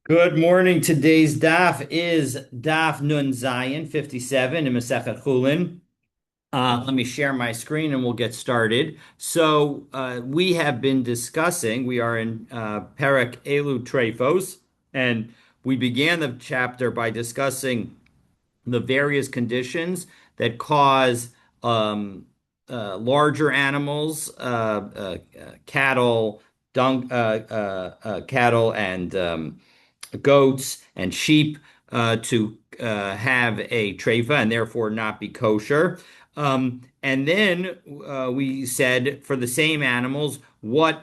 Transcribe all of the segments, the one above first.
Good morning. Today's daf is daf Nun Zayin 57 in Masechet Chullin. Let me share my screen and we'll get started. We have been discussing, we are in Perek Elu Trefos, and we began the chapter by discussing the various conditions that cause larger animals, cattle, cattle, and goats and sheep to have a treifa and therefore not be kosher. And then we said for the same animals, what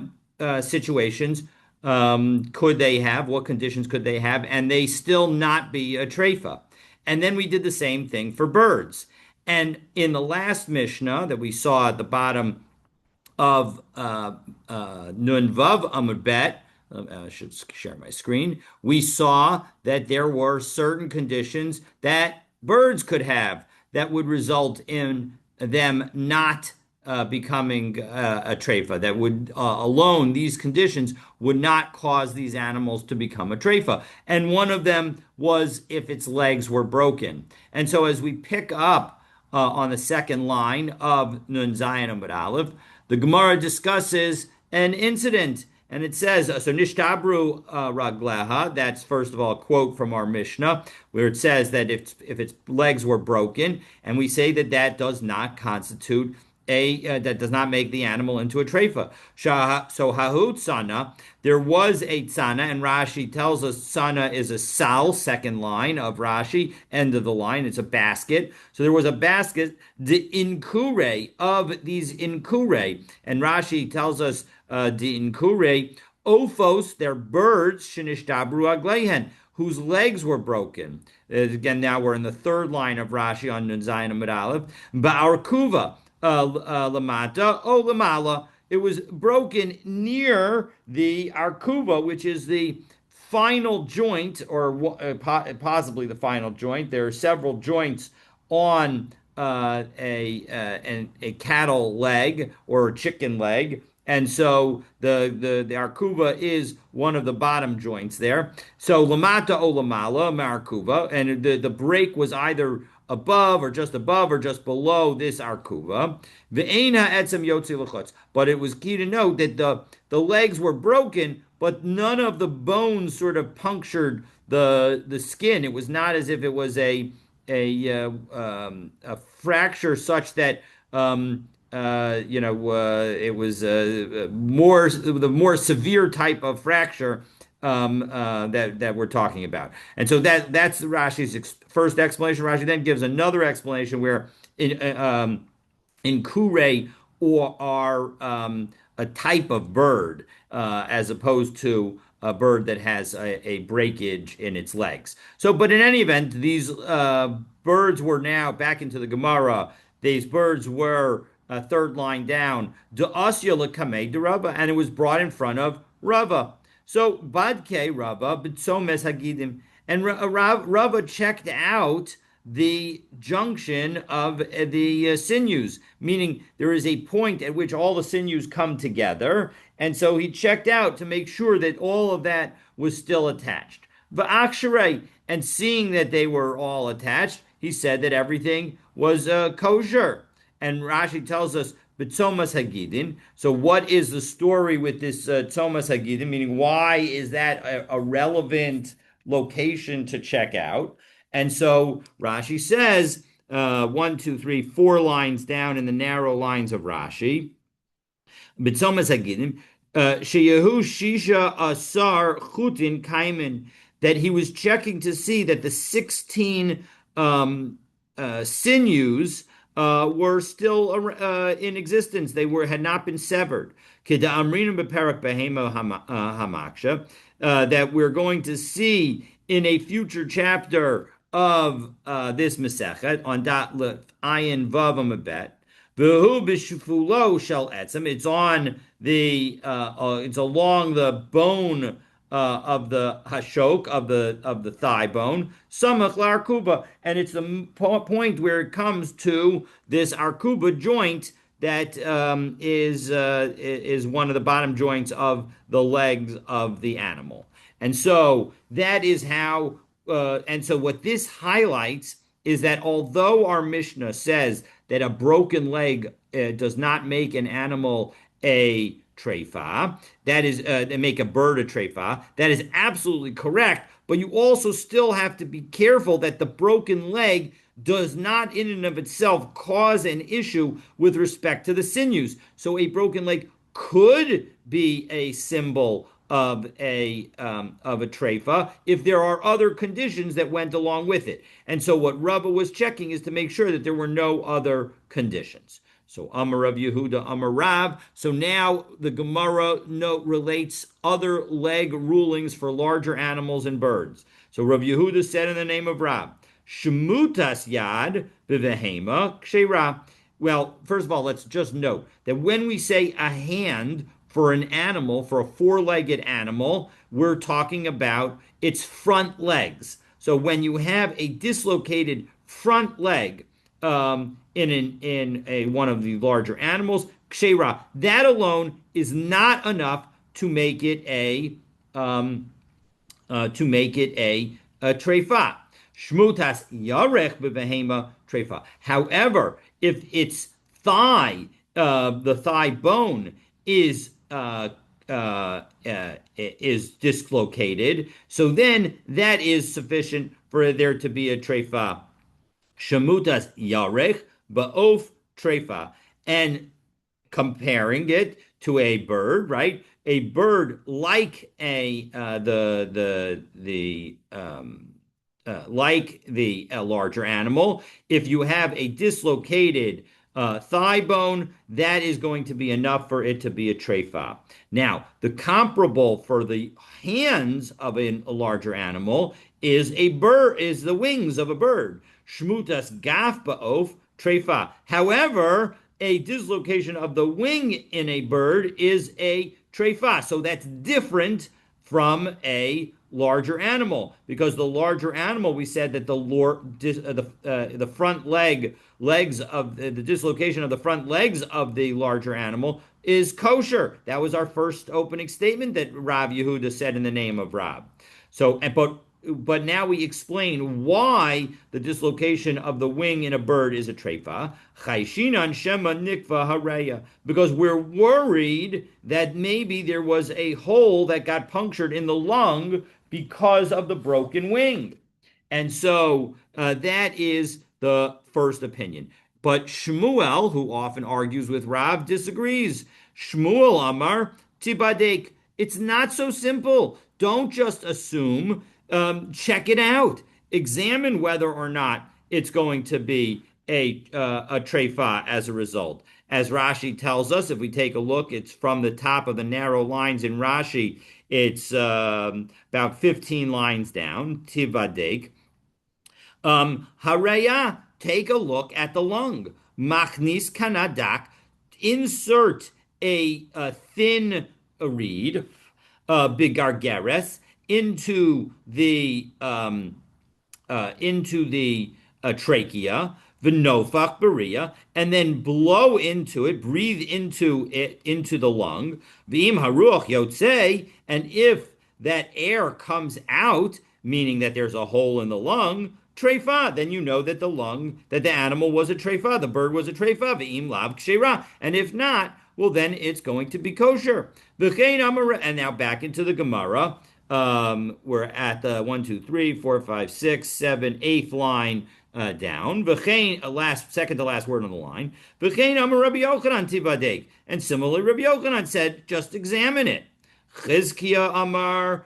situations could they have? What conditions could they have? And they still not be a treifa. And then we did the same thing for birds. And in the last Mishnah that we saw at the bottom of Nun Vav Amud Bet, I should share my screen. We saw that there were certain conditions that birds could have that would result in them not becoming a treifa. That would alone, these conditions would not cause these animals to become a treifa. And one of them was if its legs were broken. And so as we pick up on the second line of Nun Zayin Amud Aleph, the Gemara discusses an incident, and it says, "So nishtabru ragleha." That's first of all a quote from our Mishnah, where it says that if its legs were broken, and we say that that does not constitute that does not make the animal into a treifa. So hahu tzana, there was a tzana, and Rashi tells us tzana is a sal, second line of Rashi, end of the line. It's a basket. So there was a basket, the inkure of these inkure, and Rashi tells us the inkure ophos, they're birds, shinishtabru aglehen, whose legs were broken. Again, now we're in the third line of Rashi on Nun Zayin Amud Aleph. Ba'arkuva lamata o lamala. It was broken near the arkuva, which is the final joint, or possibly the final joint. There are several joints on a cattle leg or a chicken leg. And so the arkuva is one of the bottom joints there. So lamata o lamala markuva, and the break was either above or just below this arkuva. Ve'ena etzem yotzi l'chutz. But it was key to note that the legs were broken, but none of the bones sort of punctured the skin. It was not as if it was a fracture such that it was the more severe type of fracture that we're talking about. And so that's Rashi's first explanation. Rashi then gives another explanation where in kure or are a type of bird as opposed to a bird that has a breakage in its legs. So, but in any event, these birds were now back into the Gemara. These birds were third line down, de asya lekame de Rava, and it was brought in front of Rava. So Badke Rava, B'tzomes Hagidim, and Rava checked out the junction of the sinews, meaning there is a point at which all the sinews come together, and so he checked out to make sure that all of that was still attached. V'aksharei, and seeing that they were all attached, he said that everything was kosher. And Rashi tells us B'tzomas Hagidin. So, what is the story with this Tzomas Hagidin? Meaning, why is that a relevant location to check out? And so Rashi says, one, two, three, four lines down in the narrow lines of Rashi, B'tzomas Hagidin, Sheyehu Shisha Asar Chutin Kaimin, that he was checking to see that the 16 sinews were still in existence. They had not been severed. That we're going to see in a future chapter of this Masechet on Dot Ayin Vav Amabet. V'hu b'shfulo shel etzem. It's on the it's along the bone of the hashok of the thigh bone, samach l'arkuba, and it's the point where it comes to this arkuba joint that is one of the bottom joints of the legs of the animal. And so that is how. And so what this highlights is that although our Mishnah says that a broken leg does not make an animal a treifa, that is, make a bird a treifa, that is absolutely correct. But you also still have to be careful that the broken leg does not in and of itself cause an issue with respect to the sinews. So a broken leg could be a symbol of a treifa if there are other conditions that went along with it. And so what Rava was checking is to make sure that there were no other conditions. So Amar Rav Yehuda, Amar Rav. So now the Gemara note relates other leg rulings for larger animals and birds. So Rav Yehuda said in the name of Rav, Shemutas yad b'vehema kshera. Well, first of all, let's just note that when we say a hand for an animal, for a four-legged animal, we're talking about its front legs. So when you have a dislocated front leg in one of the larger animals, kshera, that alone is not enough to make it a treifa. Shmutas yarech b'behema treifa. However, if its the thigh bone is is dislocated, so then that is sufficient for there to be a treifa. Shemutas yarech ba'of treifa, and comparing it to a bird, right? A bird like a the like the larger animal, if you have a dislocated thigh bone, that is going to be enough for it to be a treifa. Now, the comparable for the hands of a larger animal is a bird, is the wings of a bird. Shmutas gaf ba'of treifa. However, a dislocation of the wing in a bird is a treifa. So that's different from a larger animal, because the larger animal, we said that the front legs of the dislocation of the front legs of the larger animal is kosher. That was our first opening statement that Rav Yehuda said in the name of Rav. So, but now we explain why the dislocation of the wing in a bird is a treifa. Chayshinan shema nikva hareya, because we're worried that maybe there was a hole that got punctured in the lung because of the broken wing. And so that is the first opinion. But Shmuel, who often argues with Rav, disagrees. Shmuel Amar Tibadek. It's not so simple. Don't just assume. Check it out. Examine whether or not it's going to be a treifa as a result. As Rashi tells us, if we take a look, it's from the top of the narrow lines in Rashi. It's about 15 lines down. Tivadek. Hareya, take a look at the lung. Machnis kanadak, insert a thin reed, bigargeres, into the trachea, v'nofach beria, and then blow into it, breathe into it, into the lung. V'im haruach yotzei, and if that air comes out, meaning that there's a hole in the lung, treifa, then you know that the animal was a treifa, the bird was a treifa, v'im lav kshera, and if not, well, then it's going to be kosher. And now back into the Gemara. We're at the 1, 2, 3, 4, 5, 6, 7, 8th line down. Second to last word on the line. V'chein amar Rabbi Yochanan tivadek. And similarly, Rabbi Yochanan said, just examine it. Chizkiah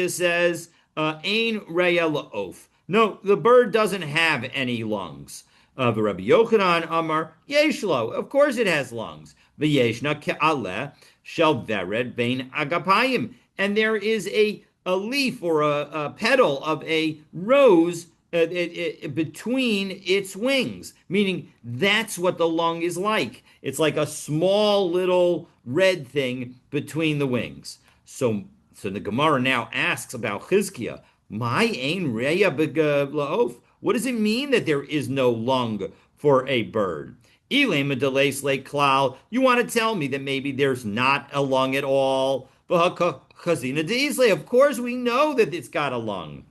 says, ein reya la'of. No, the bird doesn't have any lungs. Rabbi Yochanan Amar Yeshlo. Of course it has lungs. V'yeshna ke'aleh shel vered bein agapayim. And there is a leaf or a petal of a rose between its wings, meaning that's what the lung is like. It's like a small little red thing between the wings. So the Gemara now asks about Chizkiah. My ein reya laof. What does it mean that there is no lung for a bird? Elema delays lake cloud. You want to tell me that maybe there's not a lung at all? Chazina de Islay. Of course, we know that it's got a lung.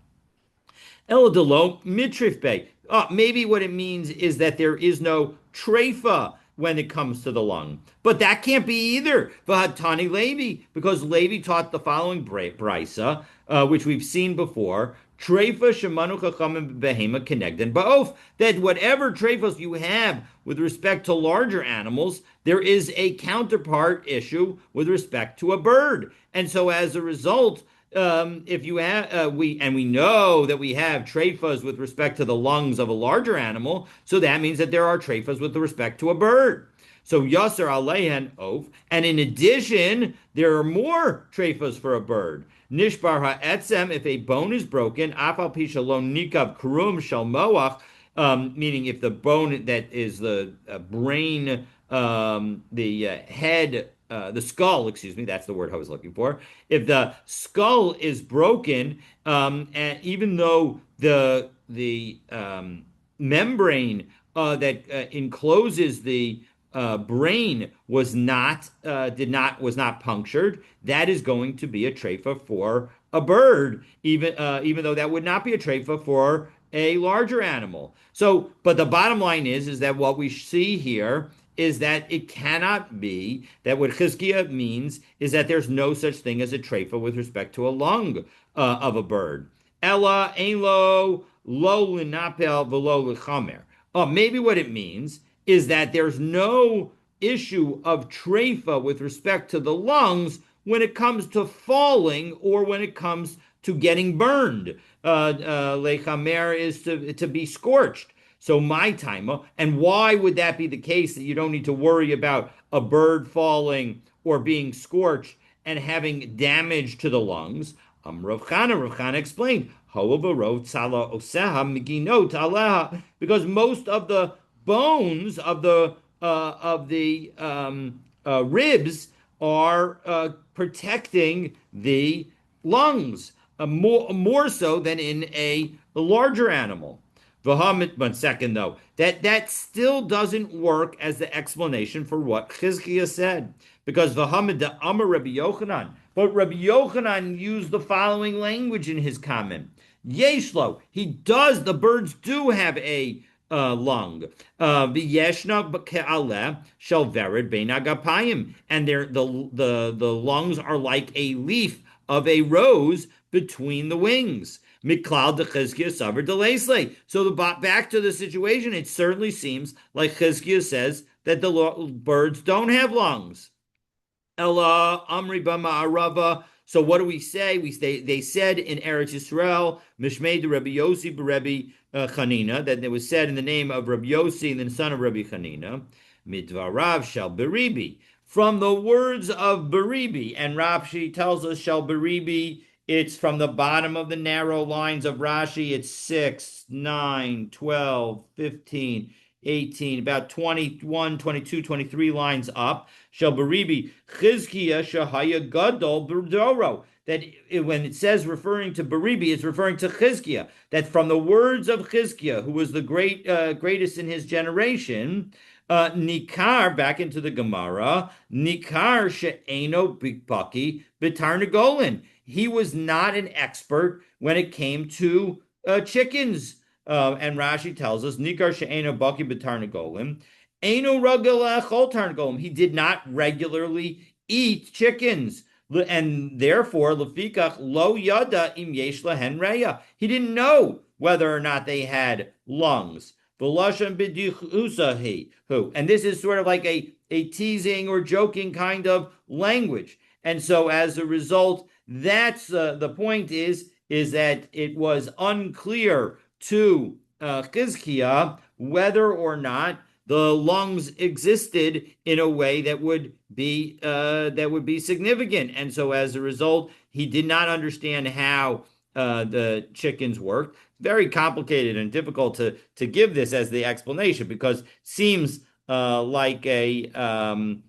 Eladalo mitrifbe. Maybe what it means is that there is no treifa when it comes to the lung. But that can't be either. Vahatani Levi, because Levi taught the following brisa, which we've seen before. Treifa shemanu chachamim behema connected ba'of. That whatever treifas you have with respect to larger animals, there is a counterpart issue with respect to a bird. And so as a result, if you have we know that we have trephas with respect to the lungs of a larger animal, so that means that there are trephas with respect to a bird. So yasser aleihen of, and in addition, there are more trephas for a bird. Nishbar ha'etzem, if a bone is broken, afal pishalon nikav krum shel moach, meaning if the bone that is the brain, the head, the skull, excuse me, that's the word I was looking for. If the skull is broken, and even though the membrane that encloses the brain was not punctured, that is going to be a treifa for a bird, even though that would not be a treifa for a larger animal. So, but the bottom line is that what we see here is that it cannot be that what Chizkiah means is that there's no such thing as a treifa with respect to a lung of a bird. Ella ein lo linapel velo lichamer. Maybe what it means is that there's no issue of treifa with respect to the lungs when it comes to falling or when it comes to getting burned. Lechamer is to be scorched. So my timer, and why would that be the case that you don't need to worry about a bird falling or being scorched and having damage to the lungs? Rav Chana explained, because most of the bones of the ribs are protecting the lungs more so than in a larger animal. V'hamit, 1 second though, that still doesn't work as the explanation for what Chizkiah said, because v'hamid the Amar Rabbi Yochanan, but Rabbi Yochanan used the following language in his comment. Yeshlo, the birds do have a lung. V'yeshna ke'aleh shel vered bein agapayim, and the lungs are like a leaf of a rose between the wings. Miklal de Chizkiah savar de. So back to the situation, it certainly seems like Chizkiah says that the birds don't have lungs. Ella Amri Bama Arava. So what do we say? They said in Eretz Yisrael, Mishmei de Rabbi Yossi Rabbi Chanina, that it was said in the name of Rabbi Yossi and the son of Rabbi Chanina, Midvarav shel Beribi, from the words of Beribi, and Rashi tells us shel Beribi. It's from the bottom of the narrow lines of Rashi. It's 6, 9, 12, 15, 18, about 21, 22, 23 lines up. Shel Beribi, Chizkiah Shahaya Gadol Berdoro. That when it says referring to Beribi, it's referring to Chizkiah. That from the words of Chizkiah, who was the greatest in his generation, Nikar, back into the Gemara, Nikar she'eno bikpaki b'tarnagolin. He was not an expert when it came to chickens. And Rashi tells us, Nikar she'eno baki b'tarnagolin, eno ragel achol tarnagolin. He did not regularly eat chickens. And therefore, lefikach lo yada im yesh lahen reya. He didn't know whether or not they had lungs. And this is sort of like a teasing or joking kind of language. And so as a result, that's the point is that it was unclear to Chizkiah whether or not the lungs existed in a way that would be significant. And so as a result, he did not understand how the chickens worked. Very complicated and difficult to give this as the explanation, because it seems like unlikely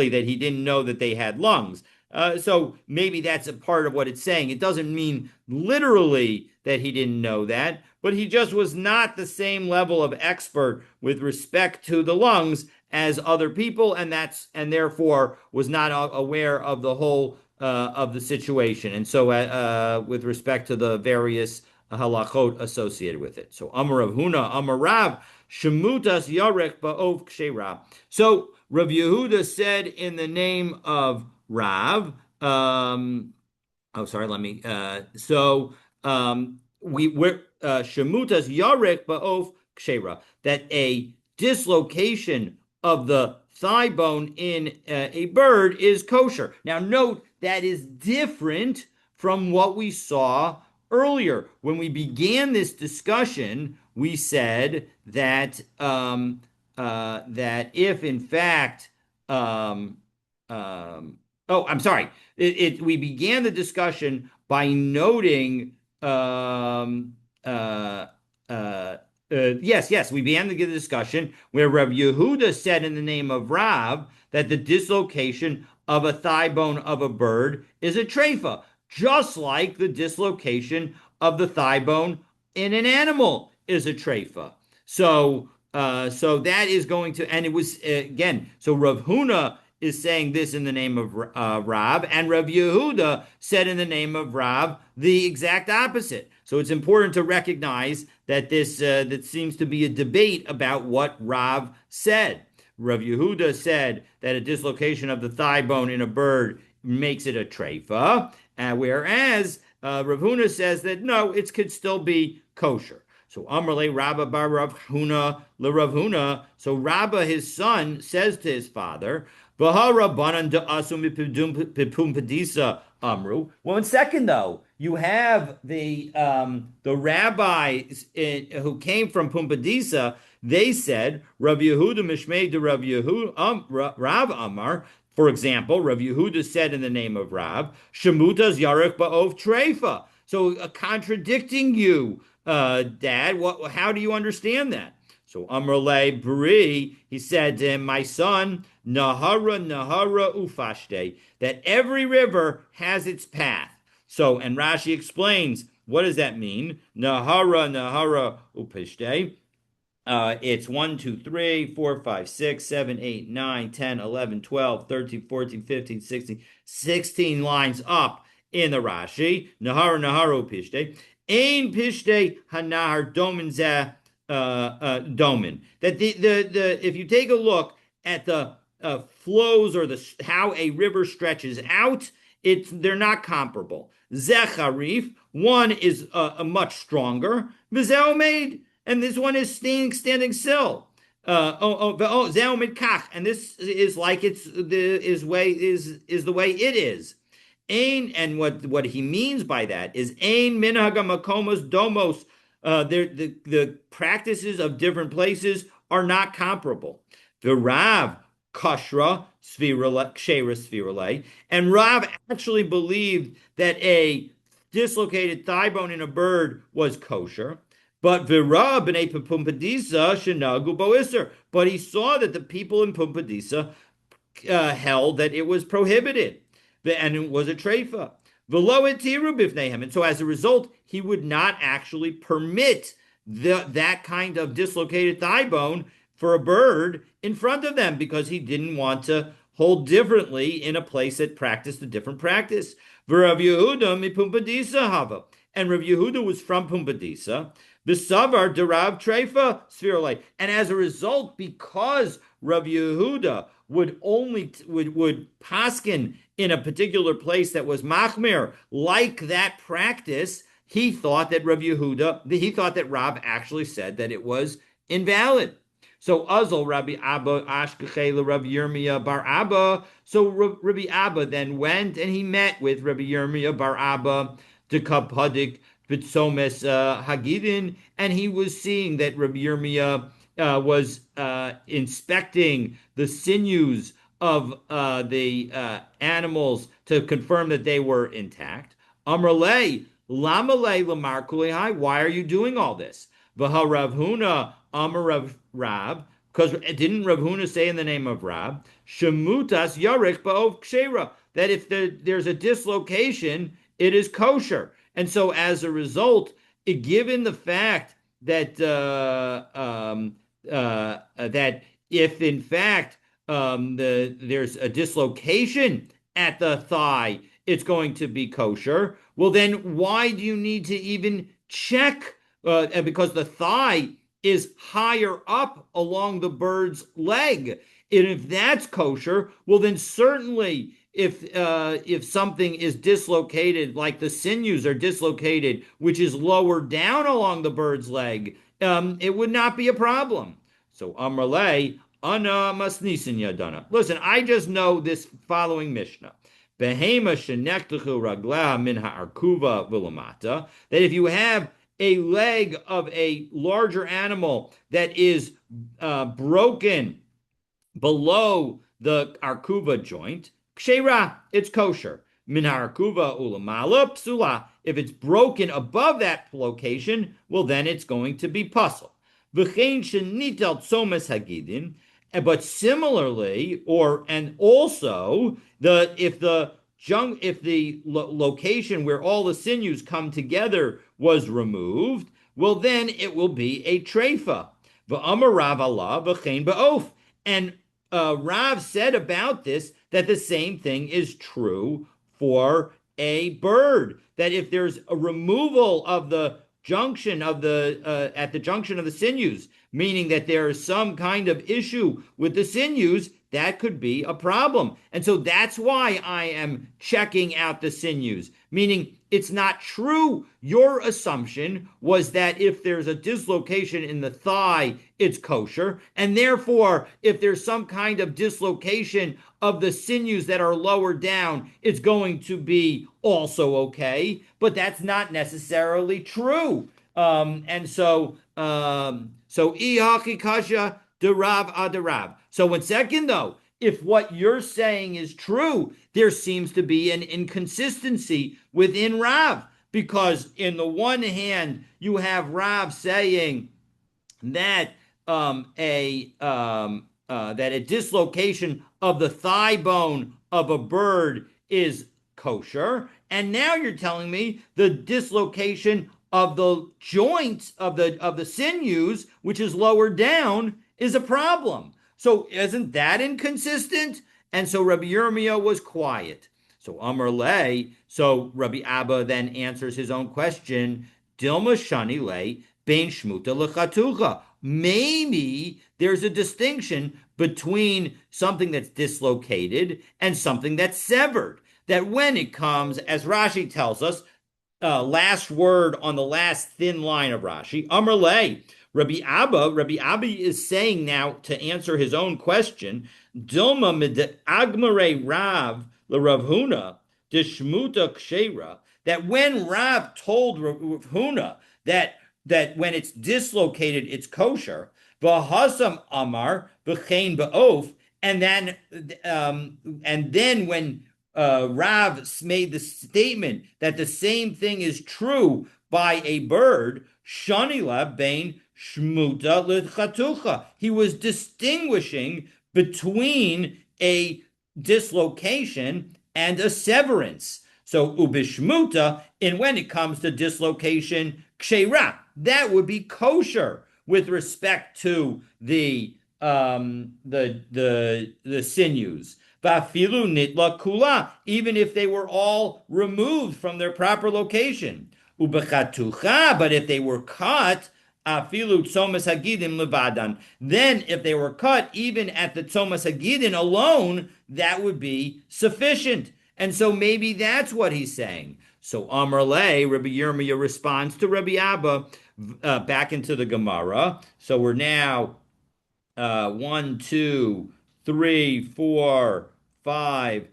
that he didn't know that they had lungs. So maybe that's a part of what it's saying. It doesn't mean literally that he didn't know that, but he just was not the same level of expert with respect to the lungs as other people, and therefore was not aware of the whole of the situation. And so, with respect to the various halachot associated with it. So, Amar Rav Huna, Amar Rav, Shemutas Yarek Ba'ov Ksherab. So, Rav Yehuda said in the name of Rav, oh, sorry, let me, we're, Shemutas Yarek Ba'ov Kshera, that a dislocation of the thigh bone in a bird is kosher. Now, note that is different from what we saw earlier. When we began this discussion, we said that if in fact, um, oh, I'm sorry, we began the discussion by noting, yes, we began the discussion where Rav Yehuda said in the name of Rav that the dislocation of a thigh bone of a bird is a treifa, just like the dislocation of the thigh bone in an animal is a treifa. So that is going to, and it was again. So Rav Huna is saying this in the name of Rav, and Rav Yehuda said in the name of Rav the exact opposite. So it's important to recognize that that seems to be a debate about what Rav said. Rav Yehuda said that a dislocation of the thigh bone in a bird makes it a treifa, whereas Rav Huna says that no, it could still be kosher. So Amrle Rabba bar Rav Huna le Rav Huna. So Rabba, his son, says to his father, V'hara banan da'asum pipum pedisa amru. Well, in second though, you have the rabbis who came from Pumpadisa. They said Rav Yehuda mishmei de Rav Yehuda Rav Amar. For example, Rav Yehuda said in the name of Rav, Shemutas Yarech Ba'ov Treifa. So contradicting you, Dad. How do you understand that? So Amrle Bri, he said to him, my son, Nahara Nahara Ufashte, that every river has its path. So, and Rashi explains, what does that mean? Nahara Nahara Upashte. It's 1, 2, 3, 4, 5, 6, 7, 8, 9, 10, 11, 12, 13, 14, 15, 16, 16 lines up in the Rashi. Nahara Nahara Upashte. Ein pishte hanar domin zeh domin. That the if you take a look at the flows or the how a river stretches out, they're not comparable. Zecharif, one is much stronger. V'zeomed, and this one is standing still. Zeomed kach, and this is like it's the way it is. Ain, and what he means by that is ain minhaga makomos domos. The practices of different places are not comparable. The Rav kashra svirale kshera svirale, and Rav actually believed that a dislocated thigh bone in a bird was kosher. But Vira b'nei Pumpadisa shenagu boiser. But he saw that the people in Pumpadisa held that it was prohibited and it was a treifa. And so as a result, he would not actually permit that kind of dislocated thigh bone for a bird in front of them because he didn't want to hold differently in a place that practiced a different practice. Rav Yehuda mi Pumpadisa hava. And Rav Yehuda was from Pumpadisa. B'savar derav treifa spherolei. And as a result, because Rav Yehuda would paskin in a particular place that was machmir, like that practice, he thought that Rav actually said that it was invalid. So Azal Rabbi Abba Ashkechela Rabbi Yirmiyah Bar Abba. So Rabbi Abba then went and he met with Rabbi Yirmiyah Bar Abba to Kapadik Bitsomes Hagidin, and he was seeing that Rabbi Yirmiyah was inspecting the sinews of the animals to confirm that they were intact. Amrale, Lamalei Lamar Kulehai, why are you doing all this? Vaha Rav Huna, Amar Rav, because didn't Rav Huna say in the name of Rav, Shemutas Yarech Ba'ov Kshera, that if there's a dislocation, it is kosher. And so as a result, given the fact that that if in fact there's a dislocation at the thigh, it's going to be kosher. Well, then why do you need to even check? Because the thigh is higher up along the bird's leg. And if that's kosher, well, then certainly if something is dislocated, like the sinews are dislocated, which is lower down along the bird's leg, it would not be a problem. So Amrle, Ana Masnisin Yadana. Listen, I just know this following Mishnah. Behema shenektachu ragleha min ha'arkuva v'lamata. That if you have a leg of a larger animal that is broken below the arkuva joint, kshera, it's kosher. Min arkuva ulamala psula. If it's broken above that location, well, then it's going to be puzzle. V'chein shenitel tzomes hagidin. But similarly, and also if the location where all the sinews come together was removed, well, then it will be a treifa. V'amar Rav Allah v'chein ba'of. And Rav said about this that the same thing is true for a bird. That if there's a removal of the junction of the at the junction of the sinews, meaning that there is some kind of issue with the sinews, that could be a problem. And so that's why I am checking out the sinews, meaning it's not true. Your assumption was that if there's a dislocation in the thigh, it's kosher. And therefore, if there's some kind of dislocation of the sinews that are lower down, it's going to be also okay. But that's not necessarily true. Ihaki kasha derav adarav. So in second, though, if what you're saying is true, there seems to be an inconsistency within Rav, because in the one hand you have Rav saying that that a dislocation of the thigh bone of a bird is kosher, and now you're telling me the dislocation of the joints of the sinews, which is lower down, is a problem. So isn't that inconsistent? And so Rabbi Yirmiyah was quiet. So Amar Le, so Rabbi Abba then answers his own question. Dilma Shani Le, Bein Shmuta L'chatucha. Maybe there's a distinction between something that's dislocated and something that's severed. That when it comes, as Rashi tells us, last word on the last thin line of Rashi, Amar Le, Rabbi Abba is saying now to answer his own question, Dilma mid agmare Rav l'Rav Huna dishmuta kshera, that when Rav told Rav Huna that when it's dislocated it's kosher, v'hasam amar v'chein ba'of, and then when Rav made the statement that the same thing is true by a bird, Shanila Bain Shmuta L'chatucha. He was distinguishing between a dislocation and a severance. So Ubishmuta, and when it comes to dislocation, Kshera, that would be kosher with respect to the sinews. Vafilu nitla kula, even if they were all removed from their proper location. Ubechatucha, but if they were cut, afilu tzomas hagidim levadan, then if they were cut even at the tzomas hagidin alone, that would be sufficient. And so maybe that's what he's saying. So Amar Le, Rabbi Yirmiyah responds to Rabbi Abba back into the Gemara. So we're now 1, 2, 3, 4, 5,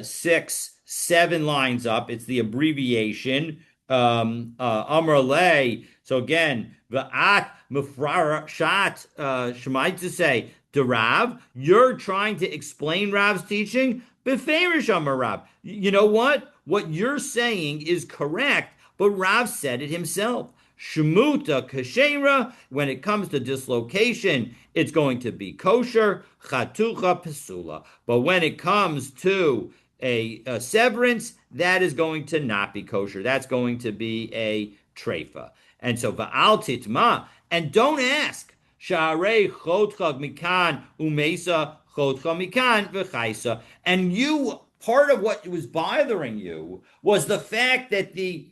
6, 7 lines up. It's the abbreviation. Amar Le. So again, v'at mufrashat shemait to say to Rav, you're trying to explain Rav's teaching. Beferish Amar Rav. You know what? What you're saying is correct, but Rav said it himself. Shmuta kashera, when it comes to dislocation, it's going to be kosher. Chatucha pesula. But when it comes to a severance, that is going to not be kosher. That's going to be a treifa. And so va'al titma, and don't ask. Sha'arei chodcha mikan umesa chodcha mikan v'chaisa. And you, part of what was bothering you was the fact that the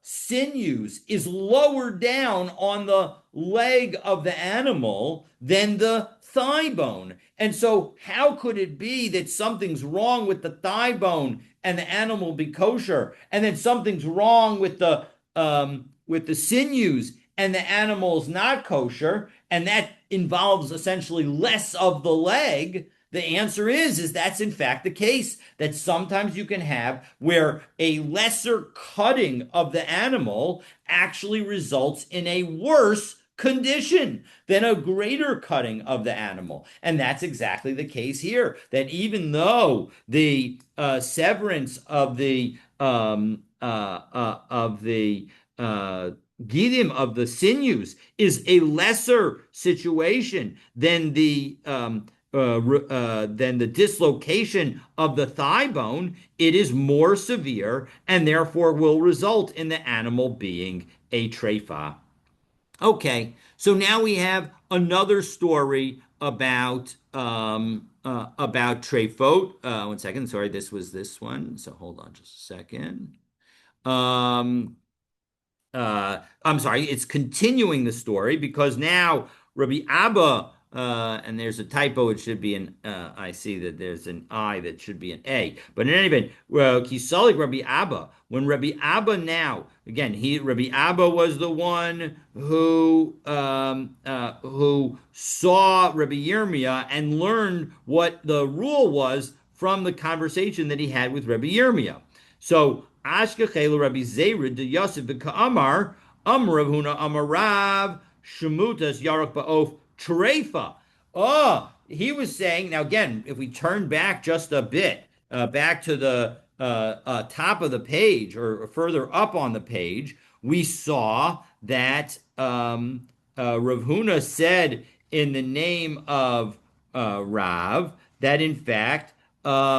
sinews is lower down on the leg of the animal than the thigh bone. And so, how could it be that something's wrong with the thigh bone and the animal be kosher, and then something's wrong with the sinews and the animal's not kosher, and that involves essentially less of the leg? The answer is that's in fact the case, that sometimes you can have where a lesser cutting of the animal actually results in a worse condition than a greater cutting of the animal. And that's exactly the case here, that even though the severance of the gidim of the sinews is a lesser situation than the dislocation of the thigh bone, it is more severe and therefore will result in the animal being a treifa. Okay, so now we have another story about treifot. One second, sorry, this was this one. So hold on just a second. Um, I'm sorry, it's continuing the story because now Rabbi Abba, and there's a typo, it should be an, I see that there's an I that should be an A. But in any event, Kisalik Rabbi Abba, when Rabbi Abba now, again, Rabbi Abba was the one who saw Rabbi Yirmiyah and learned what the rule was from the conversation that he had with Rabbi Yirmiyah. So Ashkechelu Rabbi Zera de Yosef Ka'amar Amrav Huna Amarav Shemutas Yarok Ba'of Trefa. Oh, he was saying, now again, if we turn back just a bit, back to the top of the page or further up on the page, we saw that Rav Huna said in the name of Rav that in fact, where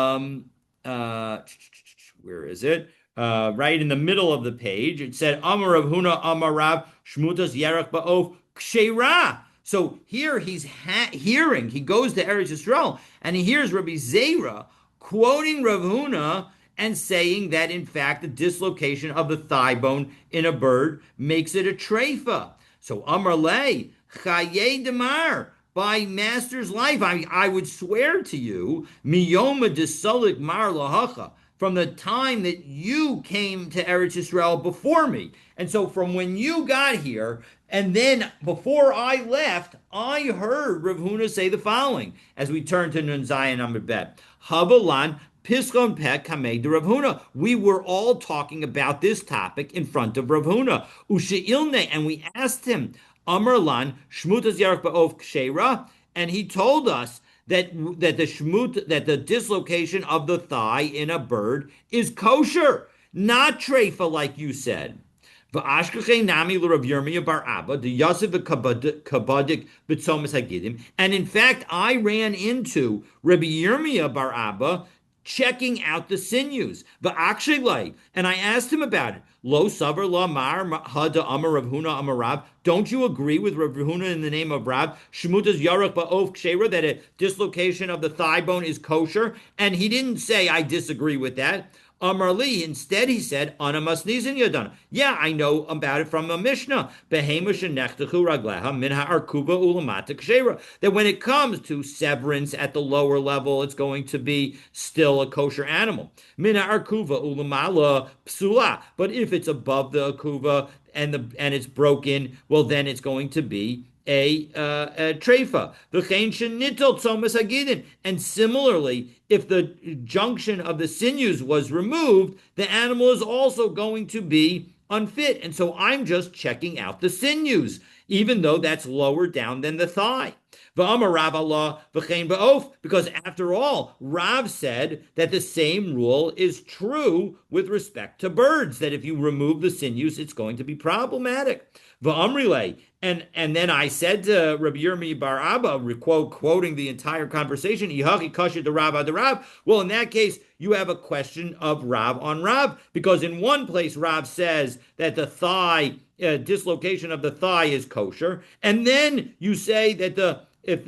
is it? Right in the middle of the page, it said Amar Rav Huna Amar Rav Shmutas Yerach Ba'of Kshera. So here he's hearing, he goes to Eretz Yisrael and he hears Rabbi Zera quoting Rav Huna and saying that in fact the dislocation of the thigh bone in a bird makes it a treifa. So Amar Lei Chaye Demar, by master's life, I would swear to you, Miyoma Desulik Mar Lahacha, from the time that you came to Eretz Yisrael before me. And so from when you got here, and then before I left, I heard Rav Huna say the following, as we turn to Nun Zayin Amud Bet. Havalan Piskon Pek Kamed Rav Huna. We were all talking about this topic in front of Rav Huna. Usheilne, and we asked him, Amarlan Shmutas Yarach Ba'ov Kshera, and he told us that the dislocation of the thigh in a bird is kosher, not treifa like you said. Nami Rav Yirmiyah bar Abba, the Yosef Kabadik B'tzomas Hagidim, and in fact I ran into Rabbi Yirmiyah bar Abba checking out the sinews. And I asked him about it. Lo savar la mar hada amar Rav Huna amar Rav. Don't you agree with Rav Huna in the name of Rav? Shmutas yarach ba'ov kshera, that a dislocation of the thigh bone is kosher. And he didn't say I disagree with that. Amar Li, instead he said, Ana masnizin yadana. Yeah, I know about it from a Mishnah. Behema shenechtechu ragleha min ha'arkuva ulamata kshera. That when it comes to severance at the lower level, it's going to be still a kosher animal. Min ha'arkuva ulamala psula. But if it's above the akuva and it's broken, well then it's going to be a treifa. And similarly, if the junction of the sinews was removed, the animal is also going to be unfit. And so I'm just checking out the sinews. even though that's lower down than the thigh. V'amar Rav Allah v'chein ba'of, because after all, Rav said that the same rule is true with respect to birds, that if you remove the sinews, it's going to be problematic. V'amrile, and then I said to Rabbi Yirmi Bar Abba, quoting the entire conversation, Ihachi kasher de Rav ad Rav. Well, in that case, you have a question of Rav on Rav, because in one place Rav says that the thigh dislocation of the thigh is kosher, and then you say that if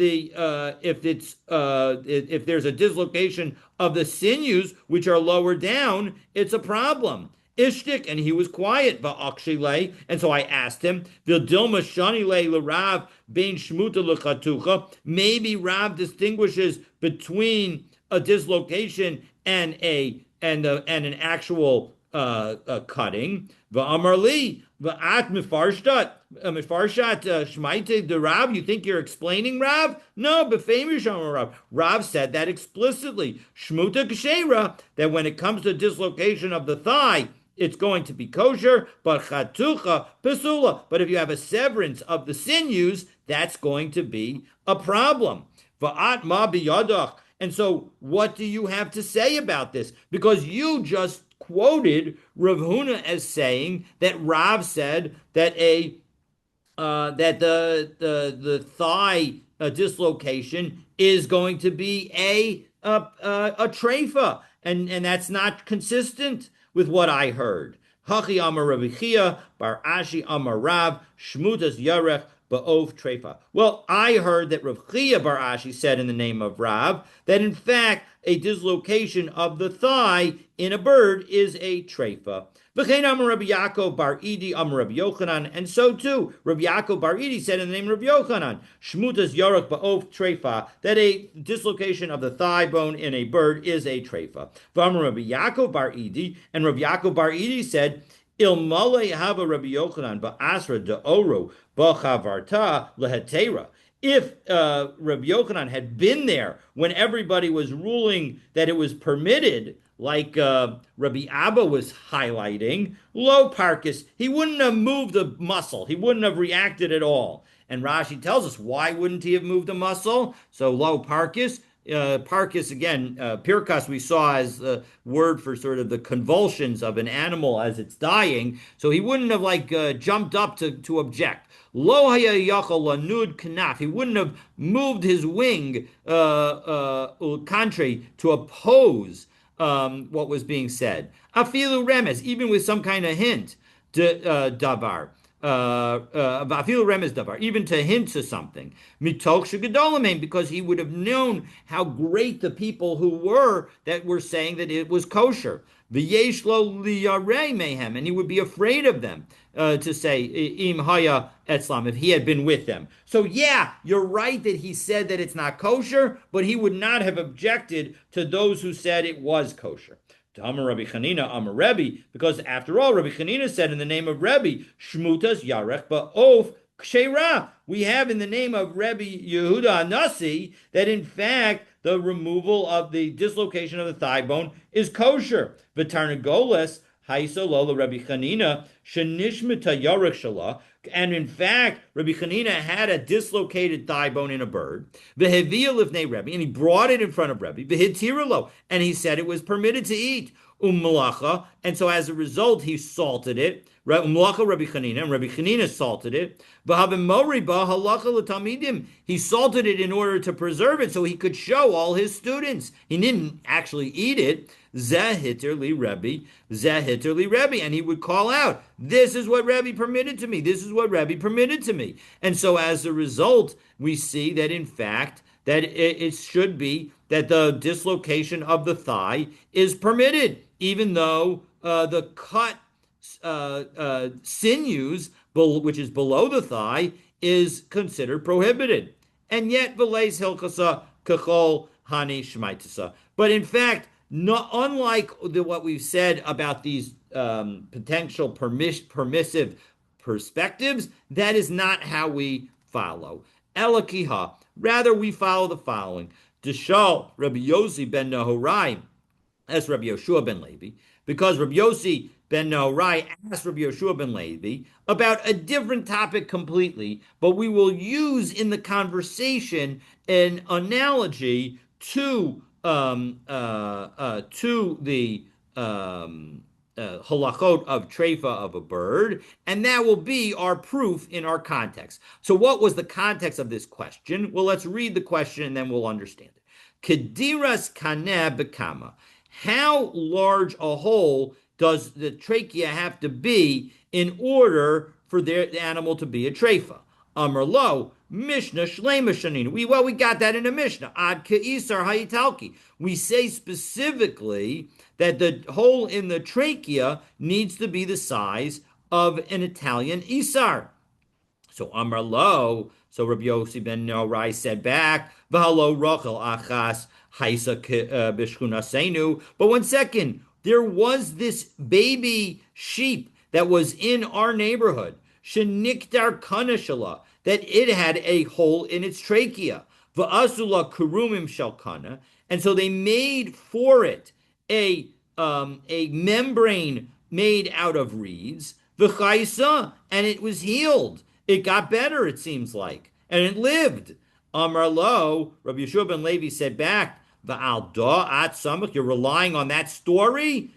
there's a dislocation of the sinews which are lower down, it's a problem. Ishtik, and he was quiet. Va'akshile, and so I asked him, Vildilma shanile l'Rav bein shmuta l'chatucha. Maybe Rav distinguishes between a dislocation and an actual cutting. Va'amar li va'at mifarshat shmaite de Rav. You think you're explaining Rav? No, befamish Rav. Rav said that explicitly. Shmuta kshera, that when it comes to dislocation of the thigh, it's going to be kosher, but chatucha pesula. But if you have a severance of the sinews, that's going to be a problem. Va'at ma biyadach. And so, what do you have to say about this? Because you just quoted Rav Huna as saying that Rav said that the thigh dislocation is going to be a treifa, and that's not consistent with what I heard. Hachi Amar Rabbi Chia Bar Ashi Amar Rav Shmutas Yarech Ba'ov Treifa. Well, I heard that Rav Chia Bar Ashi said in the name of Rav that in fact a dislocation of the thigh in a bird is a treifa. V'chein Amar Rabbi Yaakov Bar Idi Amar Rabbi Yochanan, and so too Rabbi Yaakov Bar Idi said in the name of Rabbi Yochanan, Shmutas Yarech Ba'ov Treifa, that a dislocation of the thigh bone in a bird is a treifa. V'amar Rabbi Yaakov Bar Idi, and Rabbi Yaakov Bar Idi said, Ilmale hava Rabbi Yochanan ba'asra de'oro b'chavarta lehetera. If Rabbi Yochanan had been there when everybody was ruling that it was permitted, like Rabbi Abba was highlighting, lo parkis, he wouldn't have moved the muscle. He wouldn't have reacted at all. And Rashi tells us, why wouldn't he have moved a muscle? So lo parkis, parkis again, pirkas we saw as the word for sort of the convulsions of an animal as it's dying. So he wouldn't have jumped up to object. Lo haya yachol lanud kanaf. He wouldn't have moved his wing contrary to oppose what was being said. Afilu remes, even with some kind of hint, davar. Afilu remes davar, even to hint to something. Mitoch shegedolamim, because he would have known how great the people who were that were saying that it was kosher. V'yesh lo liyarei mehem, and he would be afraid of them to say im haya etzlam, if he had been with them. So yeah, you're right that he said that it's not kosher, but he would not have objected to those who said it was kosher. Amar Rabbi Chanina, Amar Rebbe, because after all, Rabbi Chanina said in the name of Rebbe, Shmutas Yarech Ba'of Kshera. We have in the name of Rebbe Yehuda Anasi that in fact the removal of the dislocation of the thigh bone is kosher. V'tarnagoles Haisa Lola Rabbi Chanina Shenishmita Yarech Shala. And in fact, Rabbi Chanina had a dislocated thigh bone in a bird. V'hevia livnei Rebbe, and he brought it in front of Rebbe. V'hitiralo, and he said it was permitted to eat. Malacha, and so as a result, he salted it. Malacha Rabbi Chanina, and Rabbi Chanina salted it. V'havimoriba halacha l'talmidim. He salted it in order to preserve it, so he could show all his students. He didn't actually eat it. Zeh hiter li Rebbe, zeh hiter li Rebbe, and he would call out, "This is what Rebbe permitted to me. This is what Rebbe permitted to me." And so, as a result, we see that in fact that it should be that the dislocation of the thigh is permitted, even though the cut sinews, which is below the thigh, is considered prohibited. And yet, v'leis hilchasa kachol hani shmaitasa. But in fact, unlike what we've said about these potential permissive perspectives, that is not how we follow. Elakiha. Rather, we follow the following. Deshal Rabbi Yossi ben Nehorai That's Rabbi Yoshua ben Levi, because Rabbi Yossi ben Norai asked Rabbi Yoshua ben Levi about a different topic completely, but we will use in the conversation an analogy to the halachot of treifa of a bird, and that will be our proof in our context. So, what was the context of this question? Well, let's read the question and then we'll understand it. Kediras kaneh bekama. How large a hole does the trachea have to be in order for the animal to be a treifa? Amar lo, Mishnah Shlema Shanina. We got that in a Mishnah. Ad Ke'isar Hayitalki. We say specifically that the hole in the trachea needs to be the size of an Italian Isar. So Amar Lo, so Rabbi Yossi ben Norai said back, V'halo Rachel Achas Haisa Bishkunasenu. But 1 second, there was this baby sheep that was in our neighborhood, Shenikdar Kanashala, that it had a hole in its trachea. V'asula Kurumim Shalkana. And so they made for it a membrane made out of reeds, v'chaisa, and it was healed. It got better, it seems like, and it lived. Amar lo, Rabbi Yeshua ben Levi said back, Va'al da'at samach, you're relying on that story?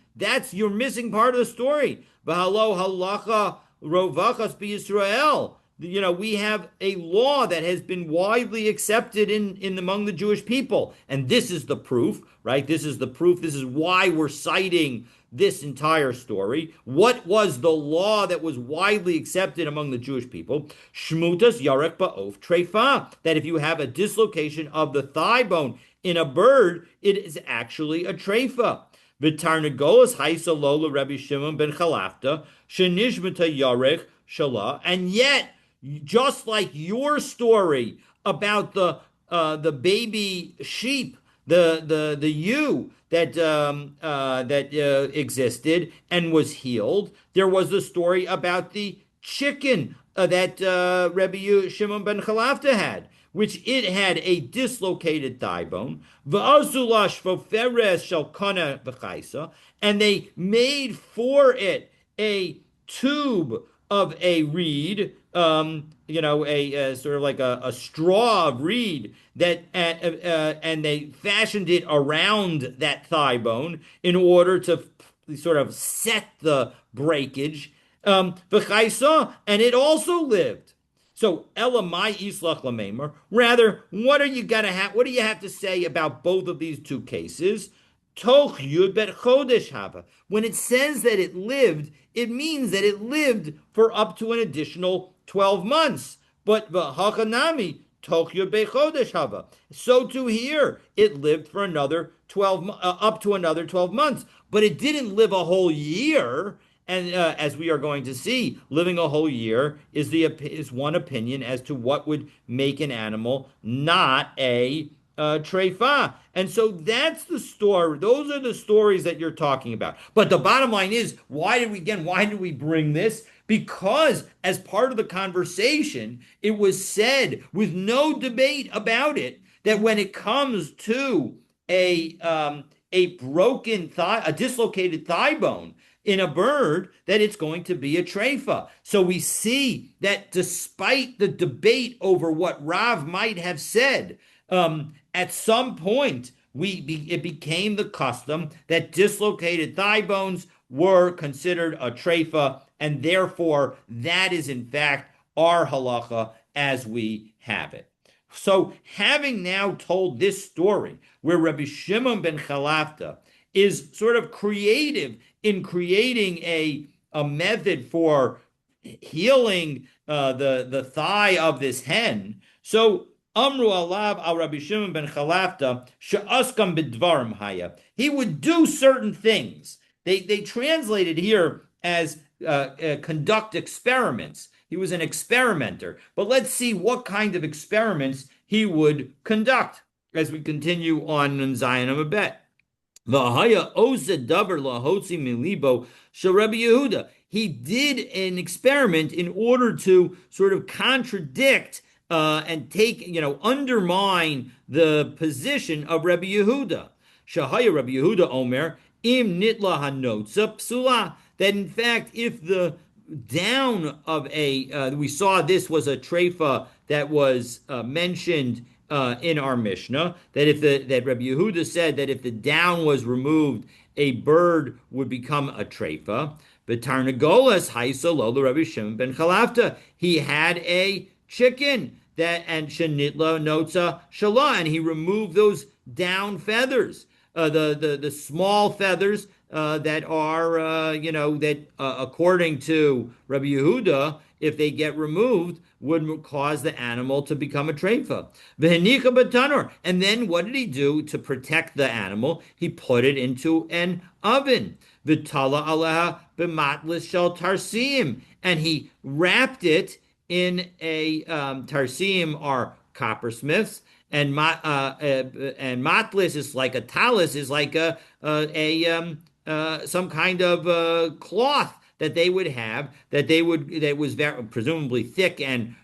You're missing part of the story. V'halo halacha rovachas b'Yisrael. We have a law that has been widely accepted in among the Jewish people. And this is the proof, right? This is the proof. This is why we're citing this entire story. What was the law that was widely accepted among the Jewish people? Shmutas yarek ba'of treifa. That if you have a dislocation of the thigh bone in a bird, it is actually a treifa. V'tarnagolas haisa lola Rabbi Shimon ben Chalafta shenishmata yarek shala. And yet, just like your story about the baby sheep, the ewe that existed and was healed, there was the story about the chicken that Rabbi Shimon ben Chalafta had, which it had a dislocated thigh bone. And they made for it a tube of a reed, a sort of like a straw of reed that, and they fashioned it around that thigh bone in order to sort of set the breakage. And it also lived. So Elamai Islach Lamemer. Rather, what do you have to say about both of these two cases? Toch Yud Bet Chodesh Hava. When it says that it lived, it means that it lived for up to an additional 12 months. But V'Hachanami Toch Yud Bet Chodesh Hava. So too here, it lived for another 12, up to another 12 months. But it didn't live a whole year. And as we are going to see, living a whole year is one opinion as to what would make an animal not a treifa. And so that's the story. Those are the stories that you're talking about. But the bottom line is, why did we bring this? Because as part of the conversation, it was said with no debate about it that when it comes to a broken thigh, a dislocated thigh bone in a bird, that it's going to be a treifa. So we see that despite the debate over what Rav might have said, at some point it became the custom that dislocated thigh bones were considered a treifa, and therefore that is in fact our halacha as we have it. So having now told this story where Rabbi Shimon ben Chalafta is sort of creative in creating a method for healing the thigh of this hen. So Amru alav al Rabbi Shimon ben Chalafta she'askam b'dvarim haya. He would do certain things. They translated here as conduct experiments. He was an experimenter. But let's see what kind of experiments he would conduct as we continue on in Zion Amabet. He did an experiment in order to sort of contradict and undermine the position of Rabbi Yehuda. Shahaya Rabbi Yehuda Omer im nitla hanotza psula. That in fact, if the down of we saw this was a treifa that was mentioned in our Mishnah, that if that Rabbi Yehuda said that if the down was removed, a bird would become a treifa. But Tarnagolas Haisa Lola Rabbi Shimon ben Chalafta, he had a chicken that and Shanitla Notza Shala, and he removed those down feathers, the small feathers that are that according to Rabbi Yehuda, if they get removed, would cause the animal to become a treifa. V'henika b'tanor, and then what did he do to protect the animal? He put it into an oven. V'tala aleha b'matlis shel tarsim, and he wrapped it in a tarsim are coppersmiths, and matlis is like a talis, is like a some kind of cloth that they would have that was very, presumably thick and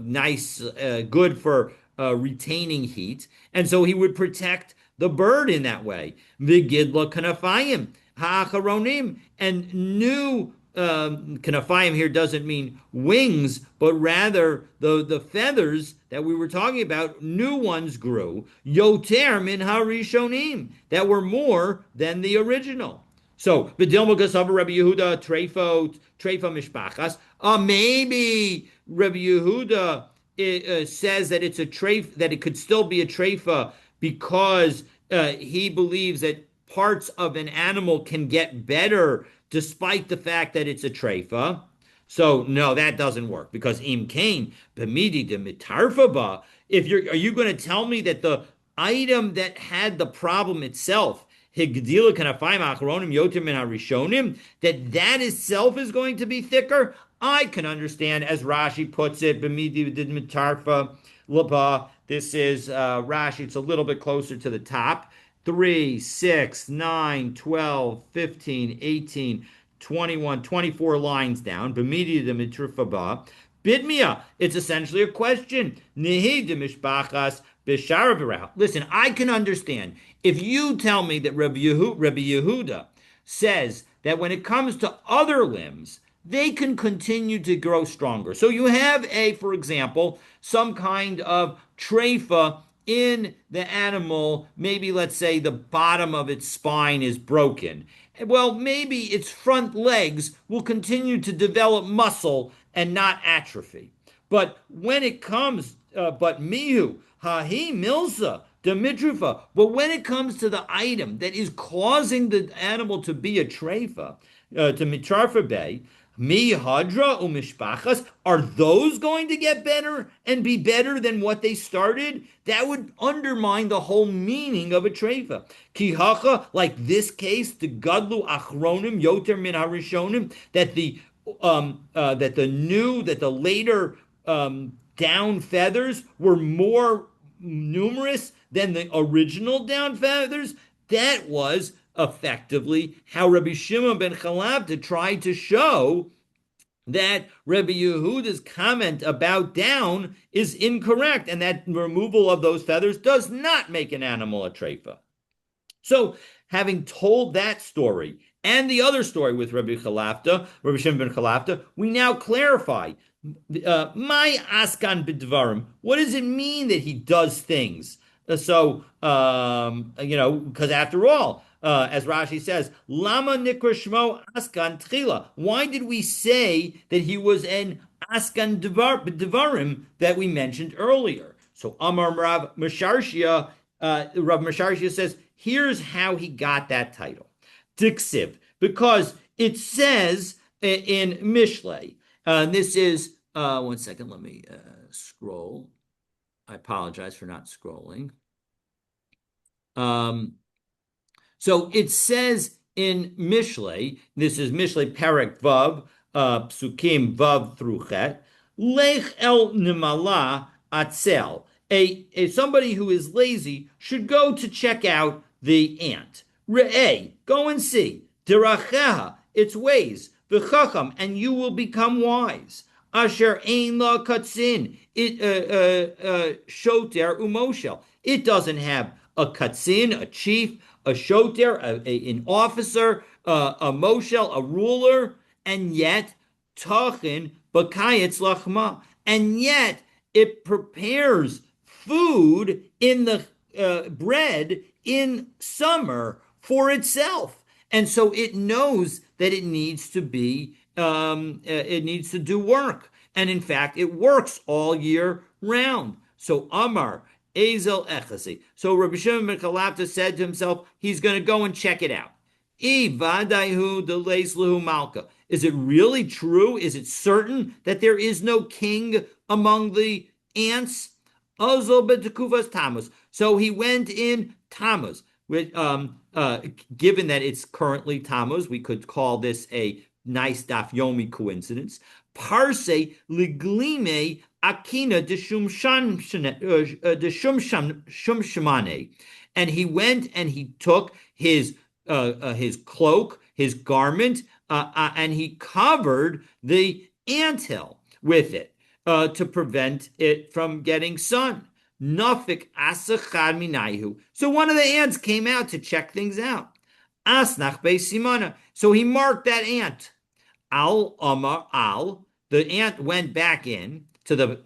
nice, good for retaining heat, and so he would protect the bird in that way. Vigidla kanafayim ha'acharonim, and new kanafayim here doesn't mean wings, but rather the feathers that we were talking about, new ones grew, yoter min harishonim, that were more than the original. So, B'dilma Gasav Rabbi Yehuda Treifa Mishpachas. Maybe Rabbi Yehuda says that it's a treif, that it could still be a treifa because he believes that parts of an animal can get better despite the fact that it's a treifa. So no, that doesn't work because im kain b'midi de mitarfaba. Are you going to tell me that the item that had the problem itself, higdila kanafayim achronim yoter min harishonim, that itself is going to be thicker? I can understand, as Rashi puts it, b'midi de mitarfa laba. This is Rashi. It's a little bit closer to the top. 3, 6, 9, 12, 15, 18, 21, 24 lines down. B'midi de mitrufaba. Bidmia. It's essentially a question. Nihi de mishpachas b'shara. Listen, I can understand if you tell me that Rabbi Yehuda says that when it comes to other limbs, they can continue to grow stronger. So you have for example, some kind of treifa in the animal. Maybe let's say the bottom of its spine is broken. Well, maybe its front legs will continue to develop muscle and not atrophy. But when it comes, but mihu, hahi milsa, Demitrufa. But when it comes to the item that is causing the animal to be a treifa, to mitrarfa bay, mi hadra umishpachas, are those going to get better and be better than what they started? That would undermine the whole meaning of a treifa. Kihacha, like this case, the gadlu achronim yoter min harishonim, that the later down feathers were more numerous than the original down feathers. That was effectively how Rabbi Shimon ben Chalabta tried to show that Rabbi Yehuda's comment about down is incorrect, and that removal of those feathers does not make an animal a treifa. So, having told that story and the other story with Rabbi Shimon ben Chalafta, we now clarify my askan b'dvarim. What does it mean that he does things? Because after all, as Rashi says, Lama nikra shmo askan tchila. Why did we say that he was an askan b'dvarim that we mentioned earlier? So Amar Rav Masharshia, Rav Masharshia says, here's how he got that title. Diksiv, because it says in Mishlei, this is, one second, let me scroll. I apologize for not scrolling. So it says in Mishlei, this is Mishlei Perek Vav, Psukim Vav through Chet, Lech el Nimala Atzel. Somebody who is lazy should go to check out the ant. Re'eh, go and see. Deracheha, its ways. V'chacham, and you will become wise. Asher ein la katzin, shoter umoshel. It doesn't have a katzin, a chief, a shoter, an officer, a moshel, a ruler, and yet tachin bakayetz lachma, and yet it prepares food in the bread in summer for itself. And so it knows that it needs to be, it needs to do work. And in fact, it works all year round. So Amar, Ezel Echasi. So Rabbi Shimon ben Chalafta said to himself, he's going to go and check it out. Is it really true? Is it certain that there is no king among the ants? So he went in Tammuz. Given that it's currently Tammuz, we could call this a nice Daf Yomi coincidence. Parse liglime akina de shumshamane, and he went and he took his cloak, his garment, and he covered the anthill with it to prevent it from getting sun. Nafik asachad minayhu. So one of the ants came out to check things out. Asnach be simana. So he marked that ant. Al Amar Al. The ant went back in to the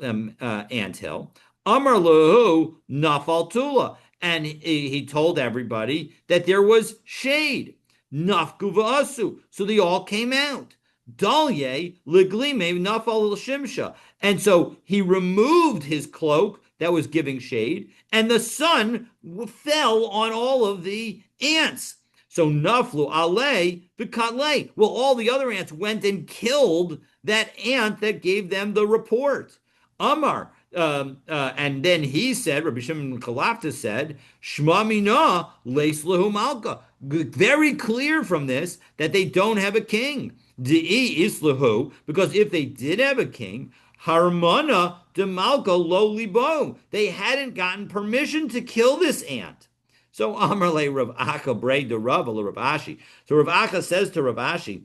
anthill. Amar Lahu Nafal Tula. And he told everybody that there was shade. Nafkuva Asu. So they all came out. Dalye Liglime Nafal Shimsha. And so he removed his cloak that was giving shade, and the sun fell on all of the ants. So naflu ale v'katle. Well, all the other ants went and killed that ant that gave them the report. Amar, and then he said, Rabbi Shimon Chalafta said, Shma mina leis lehu malka. Very clear from this that they don't have a king. Di'i islahu, because if they did have a king, Harmana de Malka lo libo. They hadn't gotten permission to kill this ant. So Amarle Rav Acha Brei de Rav Ashi. So Rav Acha says to Rav Ashi,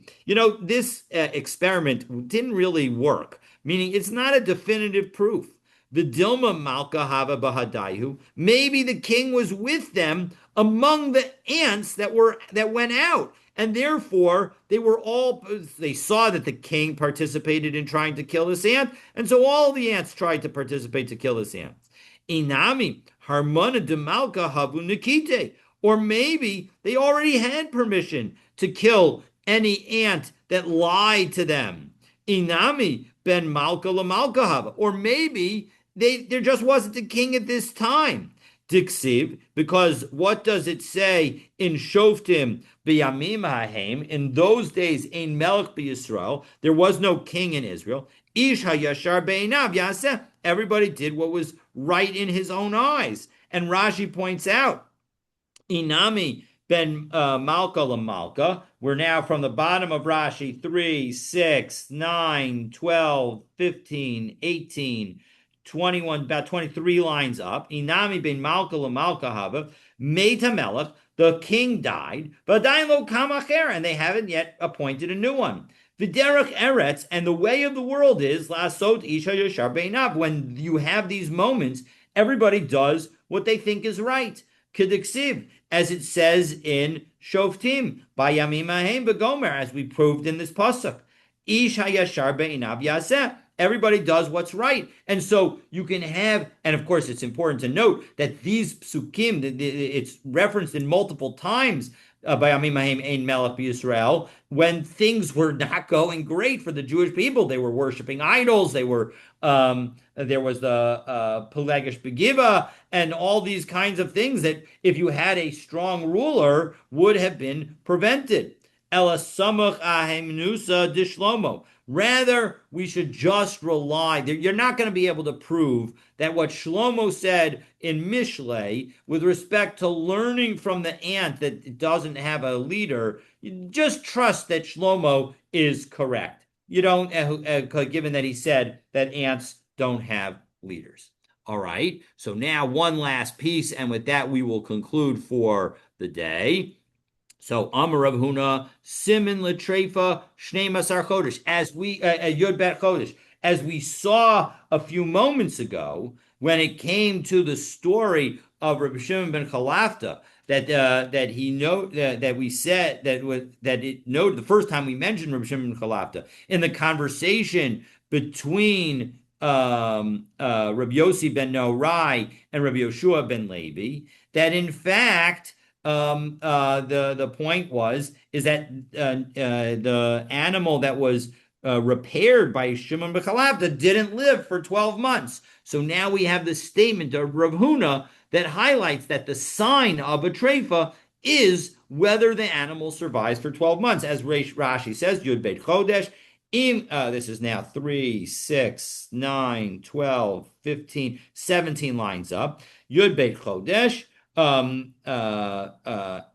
this experiment didn't really work, meaning it's not a definitive proof. The Dilma Malka Hava Bahadayu. Maybe the king was with them among the ants that went out. And therefore, they saw that the king participated in trying to kill this ant, and so all the ants tried to participate to kill this ant. Inami, Harmona de Malka Havu Nikite. Or maybe they already had permission to kill any ant that lied to them. Inami ben Malka la Malka Hava. Or maybe there just wasn't a king at this time. Diksiv, because what does it say in Shoftim b'yamim hahem? In those days, ein melech b'Yisrael, there was no king in Israel. Ish hayashar be'inav yaseh. Everybody did what was right in his own eyes. And Rashi points out, Inami ben Malka la Malka. We're now from the bottom of Rashi, 3, 6, 9, 12, 15, 18, 21, about 23 lines up. Inami ben Malka la Malka hava, Meta Melech, the king died, but lo kamacher, and they haven't yet appointed a new one. V'derech eretz, and the way of the world is lasot isha yashar beinav. When you have these moments, everybody does what they think is right. Kediksiv, as it says in Shoftim, bayamim hahem begomer, as we proved in this pasuk. Ish hayashar beinav yaseh. Everybody does what's right. And so you can have, and of course it's important to note that these psukim, it's referenced in multiple times by Amim Mahim Ein Melech Yisrael, when things were not going great for the Jewish people. They were worshiping idols. There was the Pelegish Begiva and all these kinds of things that if you had a strong ruler would have been prevented. Ela Samach Ahem Nusa Dishlomo. Rather, we should just rely. You're not going to be able to prove that what Shlomo said in Mishlei with respect to learning from the ant that it doesn't have a leader. You just trust that Shlomo is correct. You don't, given that he said that ants don't have leaders. All right. So now one last piece, and with that we will conclude for the day. So Amar Rav Huna, Simin L'Treifa Shnei Masar Chodesh, as we Yud Bet Chodesh, as we saw a few moments ago when it came to the story of Rabbi Shimon ben Chalafta that he know that we said that was that it noted the first time we mentioned Rabbi Shimon ben Chalafta in the conversation between Rabbi Yossi ben Norai and Rabbi Yoshua ben Levi, that in fact the point was is that the animal that was repaired by Shimon ben Chalafta didn't live for 12 months. So now we have the statement of Rav Huna that highlights that the sign of a treifa is whether the animal survives for 12 months. As Rashi says, Yud Beit Chodesh, this is now 3, 6, 9, 12, 15, 17 lines up. Yud Beit Chodesh,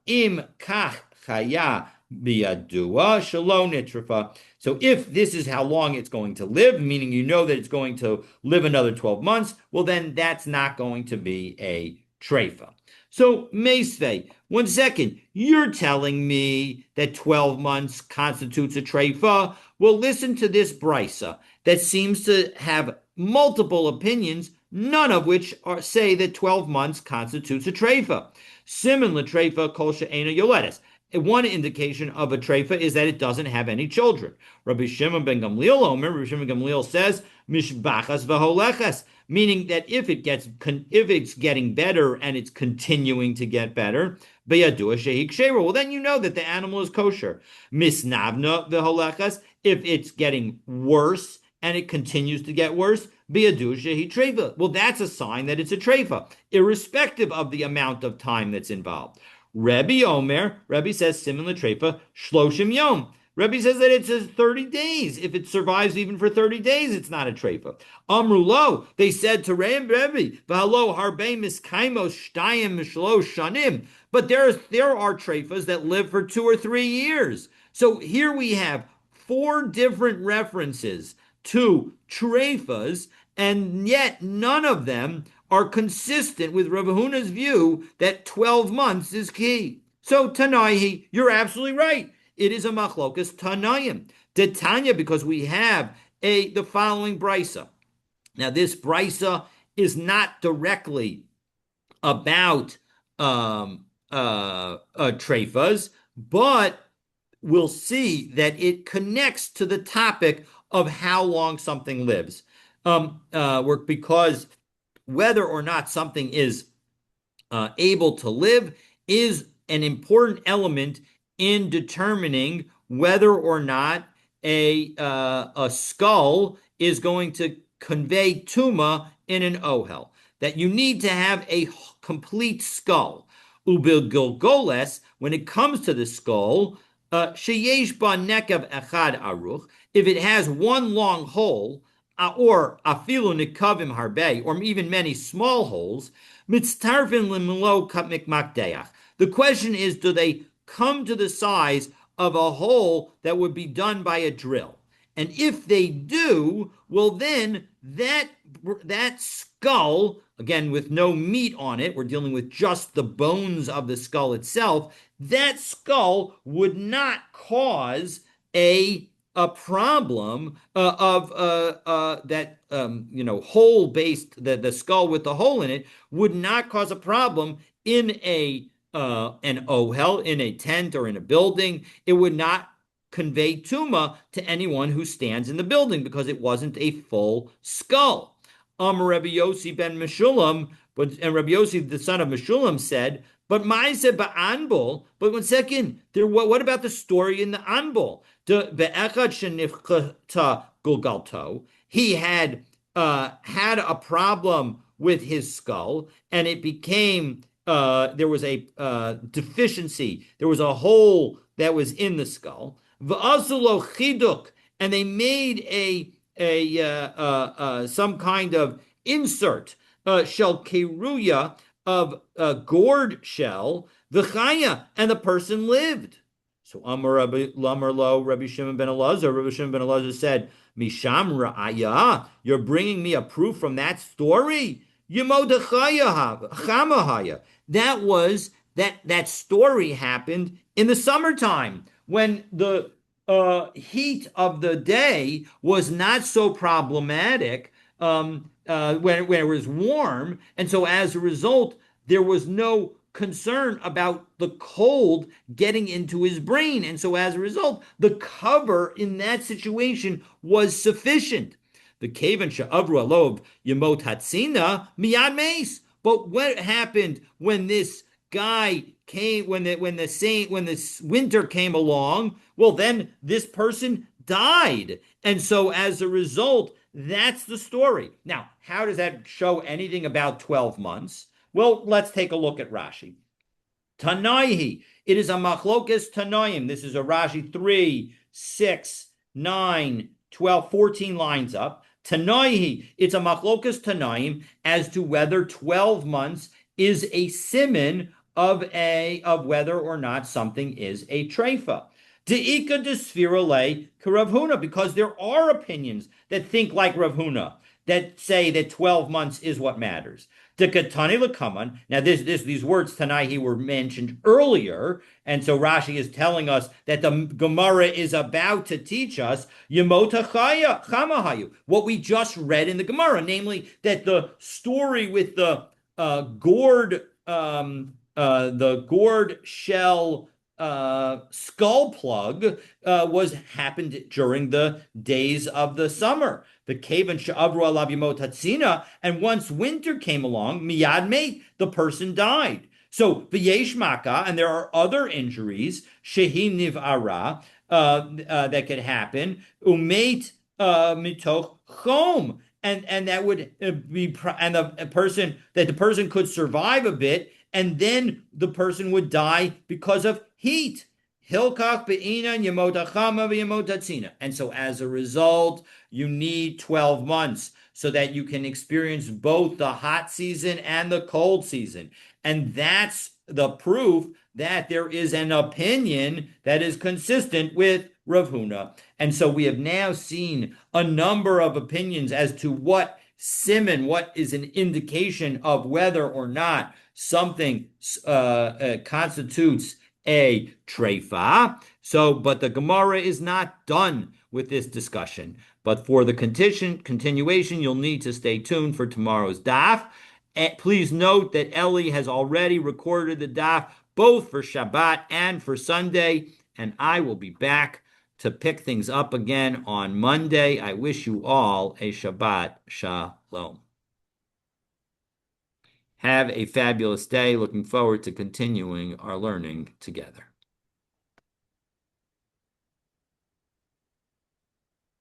im kach chaya biyadua shalom nitrafa. So if this is how long it's going to live, meaning you know that it's going to live another 12 months, well, then that's not going to be a treifa. So, Meisvei, 1 second, you're telling me that 12 months constitutes a treifa? Well, listen to this brisa that seems to have multiple opinions, none of which say that 12 months constitutes a treifa. Siman l'treifa kol she'ena yoledes. One indication of a treifa is that it doesn't have any children. Rabbi Shimon ben Gamliel Rabbi Shimon ben Gamliel says, mishbachas v'holechas, meaning that if it's getting better and it's continuing to get better, beyadua shehi ksheira, well, then you know that the animal is kosher. Misnavna v'holechas, if it's getting worse and it continues to get worse, biyadu shehi treifa, well, that's a sign that it's a treifa, irrespective of the amount of time that's involved. Rebbe says, siman l'treifa, shloshim yom. Rebbe says that it says 30 days. If it survives even for 30 days, it's not a treifa. Amrulo, they said to Rebbe, v'halo harbe miskaimos shtayim mishlosh shanim. But there are treifas that live for 2 or 3 years. So here we have 4 different references to treifas, and yet none of them are consistent with Rav Huna's view that 12 months is key. So Tanaihi, you're absolutely right. It is a machlokas Tanayim. Tanya, because we have the following brisa. Now this brisa is not directly about treifas, but we'll see that it connects to the topic of how long something lives. Because whether or not something is able to live is an important element in determining whether or not a skull is going to convey tuma in an ohel. That you need to have a complete skull. Ubil gilgoles, when it comes to the skull, sheyesh ba nekav echad aruch, if it has one long hole, or afilu nikavim harbe, or even many small holes, mitztarfin limlo mikmakdeach. The question is, do they come to the size of a hole that would be done by a drill? And if they do, well, then that skull, again with no meat on it, we're dealing with just the bones of the skull itself, that skull would not cause a problem of that hole based, the skull with the hole in it would not cause a problem in an ohel, in a tent or in a building. It would not convey tuma to anyone who stands in the building because it wasn't a full skull. Rabbi Yossi ben Meshulam, and Rabbi Yossi the son of Meshulam said, but Maise ba'anbol, but 1 second, what about the story in the anbol? He had a problem with his skull, and it became there was a deficiency. There was a hole that was in the skull. V'asulo chiduk, and they made some kind of insert shel keruya of a gourd shell, v'chaya, and the person lived. So Amar Rabbi Shimon ben Elazar said, Misham ra'aya, you're bringing me a proof from that story? Yemodachaya, that story happened in the summertime when the heat of the day was not so problematic, when it was warm, and so as a result, there was no concern about the cold getting into his brain. And so as a result, the cover in that situation was sufficient. The Kavan Sha'avru Alov Yemot Hatzina Miyad Meis. But what happened when this guy came, when the winter came along? Well, then this person died. And so as a result, that's the story. Now, how does that show anything about 12 months? Well, let's take a look at Rashi. Tanaihi. It is a machlokas Tanaim. This is a Rashi 3, 6, 9, 12, 14 lines up. Tanaihi. It's a machlokas Tanaim as to whether 12 months is a siman of whether or not something is a treifa. Deika desfirale Rav Huna, because there are opinions that think like Rav Huna, that say that 12 months is what matters. Dekatani lekaman. Now, these words Tanaihi were mentioned earlier, and so Rashi is telling us that the Gemara is about to teach us Yemota Chaya Chamahayu, what we just read in the Gemara, namely that the story with the gourd shell skull plug was happened during the days of the summer. The kavan she'avru alav yemot hatzina, and once winter came along, miyad meit, the person died. So v'yesh maka, and there are other injuries shehi niv'ara that could happen umeit mitoch chom, and that would be and the person could survive a bit, and then the person would die because of heat. Hilkach be'ina yemotachama v'yemotatzina. And so as a result, you need 12 months so that you can experience both the hot season and the cold season. And that's the proof that there is an opinion that is consistent with Rav Huna. And so we have now seen a number of opinions as to what siman, what is an indication of whether or not something constitutes a treifa. So, but the Gemara is not done with this discussion. But for the continuation, you'll need to stay tuned for tomorrow's daf. Please note that Ellie has already recorded the daf both for Shabbat and for Sunday, and I will be back to pick things up again on Monday. I wish you all a Shabbat Shalom. Have a fabulous day. Looking forward to continuing our learning together.